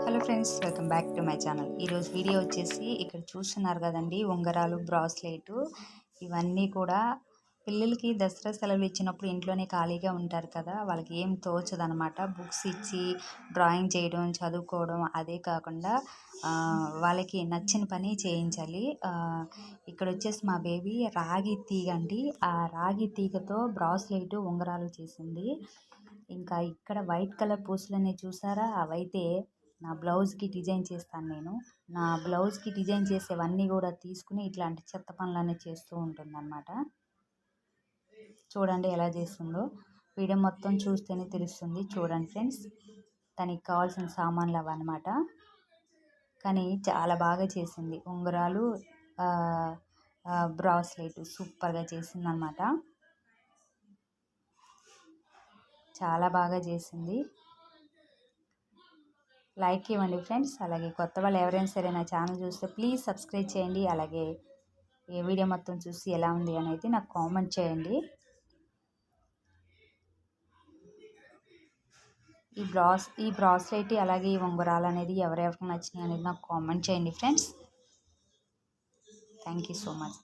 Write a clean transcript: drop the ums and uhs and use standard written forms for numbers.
Hello friends, welcome back to my channel. ఈరోజు video వచ్చేసి ఇక్కడ చూస్తున్నారు కదండి, ఉంగరాలు, బ్రాస్లెట్ ఇవన్నీ కూడా పిల్లలకి దసరా సెలవులు ఇచ్చినప్పుడు ఇంట్లోనే ఖాళీగా ఉంటారు కదా, వాళ్ళకి ఏం తోచదనమాట. బుక్స్ ఇచ్చి డ్రాయింగ్ చేయడం, చదువుకోవడం, అదే కాకుండా వాళ్ళకి నచ్చిన పని చేయించాలి. ఇక్కడ వచ్చేసి మా బేబీ రాగి తీగ అండి, ఆ రాగి తీగతో బ్రాస్లెట్, ఉంగరాలు చేసింది. ఇంకా ఇక్కడ వైట్ కలర్ పూసలని చూసారా, అవైతే నా బ్లౌజ్కి డిజైన్ చేస్తాను. నేను నా బ్లౌజ్కి డిజైన్ చేసేవన్నీ కూడా తీసుకుని ఇట్లాంటి చెత్త పనులన్నీ చేస్తూ ఉంటుందన్నమాట. చూడండి ఎలా చేస్తుందో, వీడియో మొత్తం చూస్తేనే తెలుస్తుంది. చూడండి ఫ్రెండ్స్, దానికి కావాల్సిన సామాన్లు అవన్నమాట. కానీ చాలా బాగా చేసింది. ఉంగరాలు, బ్రాస్లెట్ సూపర్గా చేసింది అన్నమాట. చాలా బాగా చేసింది. లైక్ ఇవ్వండి ఫ్రెండ్స్. అలాగే కొత్త వాళ్ళు ఎవరైనా సరే నా ఛానల్ చూస్తే ప్లీజ్ సబ్స్క్రైబ్ చేయండి. అలాగే ఈ వీడియో మొత్తం చూసి ఎలా ఉంది అనేది నాకు కామెంట్ చేయండి. ఈ బ్రాస్లెట్ అలాగే ఈ ఉంగరాలు అనేది ఎవరెవరికి నచ్చినాయి అనేది నాకు కామెంట్ చేయండి friends. Thank you so much.